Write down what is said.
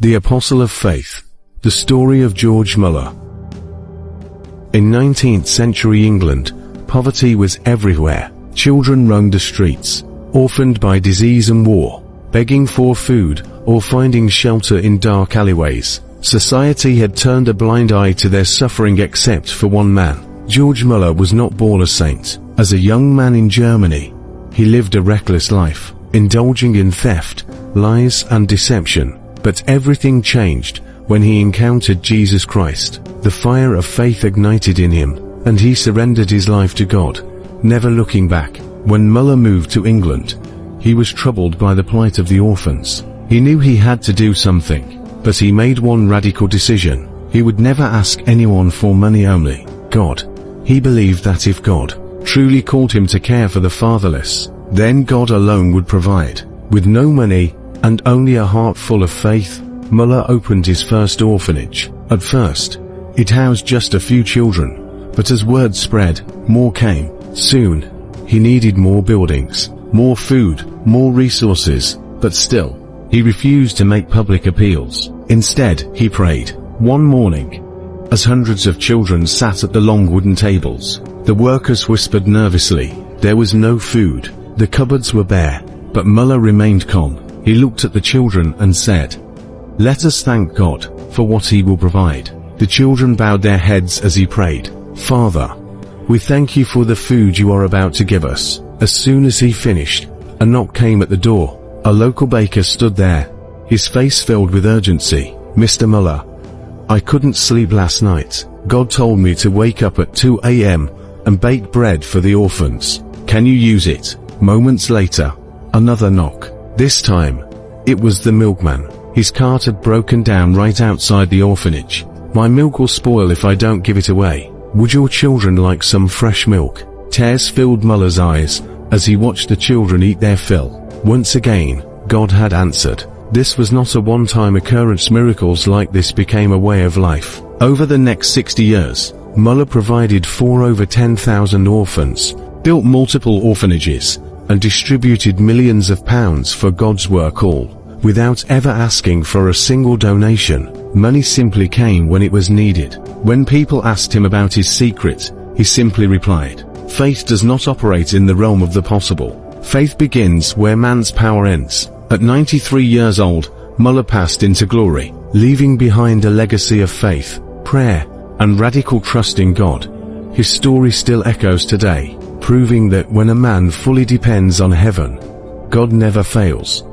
The Apostle of Faith. The story of George Muller. In 19th century England, poverty was everywhere. Children roamed the streets, orphaned by disease and war, begging for food or finding shelter in dark alleyways. Society had turned a blind eye to their suffering except for one man. George Muller was not born a saint. As a young man in Germany, he lived a reckless life, indulging in theft, lies and deception. But everything changed when he encountered Jesus Christ. The fire of faith ignited in him, and he surrendered his life to God, never looking back. When Muller moved to England, he was troubled by the plight of the orphans. He knew he had to do something, but he made one radical decision. He would never ask anyone for money, only God. He believed that if God truly called him to care for the fatherless, then God alone would provide. With no money, and only a heart full of faith, Muller opened his first orphanage. At first, it housed just a few children, but as word spread, more came. Soon, he needed more buildings, more food, more resources, but still, he refused to make public appeals. Instead, he prayed. One morning, as hundreds of children sat at the long wooden tables, the workers whispered nervously. There was no food, the cupboards were bare, but Muller remained calm. He looked at the children and said, "Let us thank God for what He will provide." The children bowed their heads as he prayed, "Father, we thank you for the food you are about to give us." As soon as he finished, a knock came at the door. A local baker stood there, his face filled with urgency. "Mr. Muller, I couldn't sleep last night. God told me to wake up at 2 a.m. and bake bread for the orphans. Can you use it?" Moments later, another knock. This time, it was the milkman. His cart had broken down right outside the orphanage. "My milk will spoil if I don't give it away. Would your children like some fresh milk?" Tears filled Muller's eyes as he watched the children eat their fill. Once again, God had answered. This was not a one-time occurrence. Miracles like this became a way of life. Over the next 60 years, Muller provided for over 10,000 orphans, built multiple orphanages, and distributed millions of pounds for God's work, all without ever asking for a single donation. Money simply came when it was needed. When people asked him about his secret, he simply replied, "Faith does not operate in the realm of the possible. Faith begins where man's power ends." At 93 years old, Muller passed into glory, leaving behind a legacy of faith, prayer, and radical trust in God. His story still echoes today, proving that when a man fully depends on heaven, God never fails.